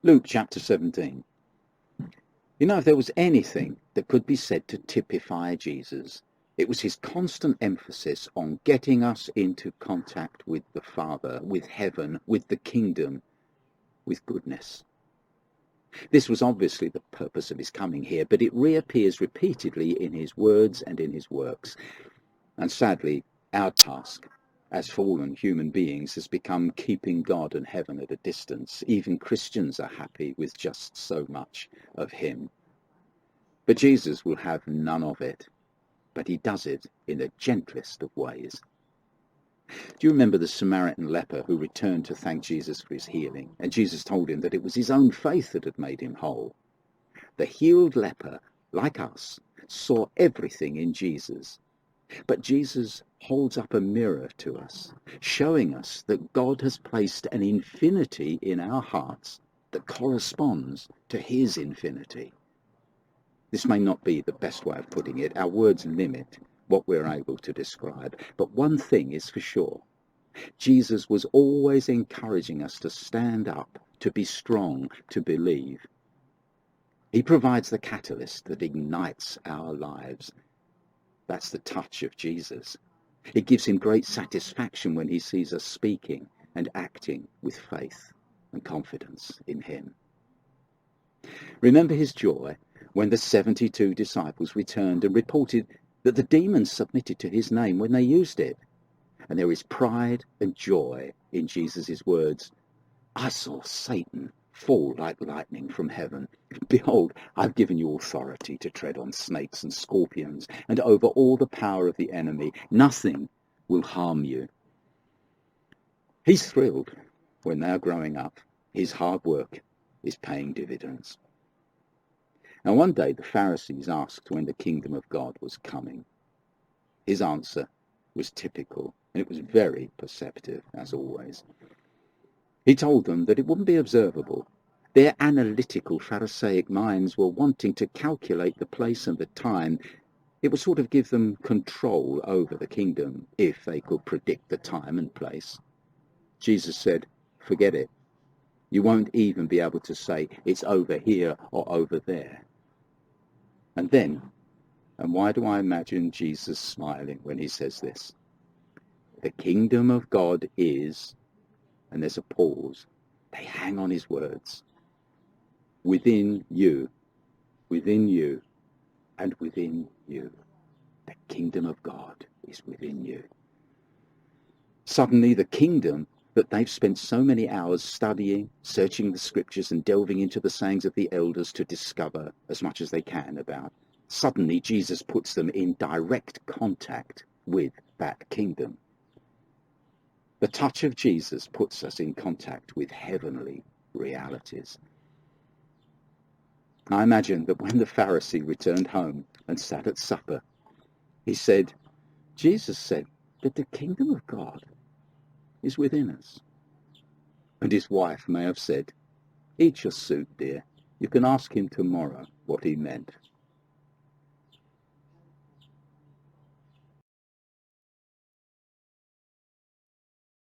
Luke chapter 17. You know, if there was anything that could be said to typify Jesus, it was his constant emphasis on getting us into contact with the Father, with heaven, with the kingdom, with goodness. This was obviously the purpose of his coming here, but it reappears repeatedly in his words and in his works. And sadly, our task as fallen human beings has become keeping God and heaven at a distance. Even Christians are happy with just so much of him. But Jesus will have none of it, but he does it in the gentlest of ways. Do you remember the Samaritan leper who returned to thank Jesus for his healing? And Jesus told him that it was his own faith that had made him whole. The healed leper, like us, saw everything in Jesus. But Jesus holds up a mirror to us, showing us that God has placed an infinity in our hearts that corresponds to his infinity. This may not be the best way of putting it. Our words limit what we're able to describe. But one thing is for sure. Jesus was always encouraging us to stand up, to be strong, to believe. He provides the catalyst that ignites our lives. That's the touch of Jesus. It gives him great satisfaction when he sees us speaking and acting with faith and confidence in him. Remember his joy when the 72 disciples returned and reported that the demons submitted to his name when they used it. And there is pride and joy in Jesus' words. I saw Satan fall like lightning from heaven. Behold, I've given you authority to tread on snakes and scorpions and over all the power of the enemy. Nothing will harm you. He's thrilled when they're growing up. His hard work is paying dividends. Now one day the Pharisees asked when the kingdom of God was coming. His answer was typical, and it was very perceptive, as always. He told them that it wouldn't be observable. Their analytical Pharisaic minds were wanting to calculate the place and the time. It would sort of give them control over the kingdom if they could predict the time and place. Jesus said, forget it. You won't even be able to say it's over here or over there. And then, and why do I imagine Jesus smiling when he says this? The kingdom of God is, and there's a pause. They hang on his words. Within you, and within you. The kingdom of God is within you. Suddenly the kingdom that they've spent so many hours studying, searching the scriptures and delving into the sayings of the elders to discover as much as they can about, suddenly Jesus puts them in direct contact with that kingdom. The touch of Jesus puts us in contact with heavenly realities. I imagine that when the Pharisee returned home and sat at supper, he said, Jesus said that the kingdom of God is within us. And his wife may have said, eat your soup, dear. You can ask him tomorrow what he meant.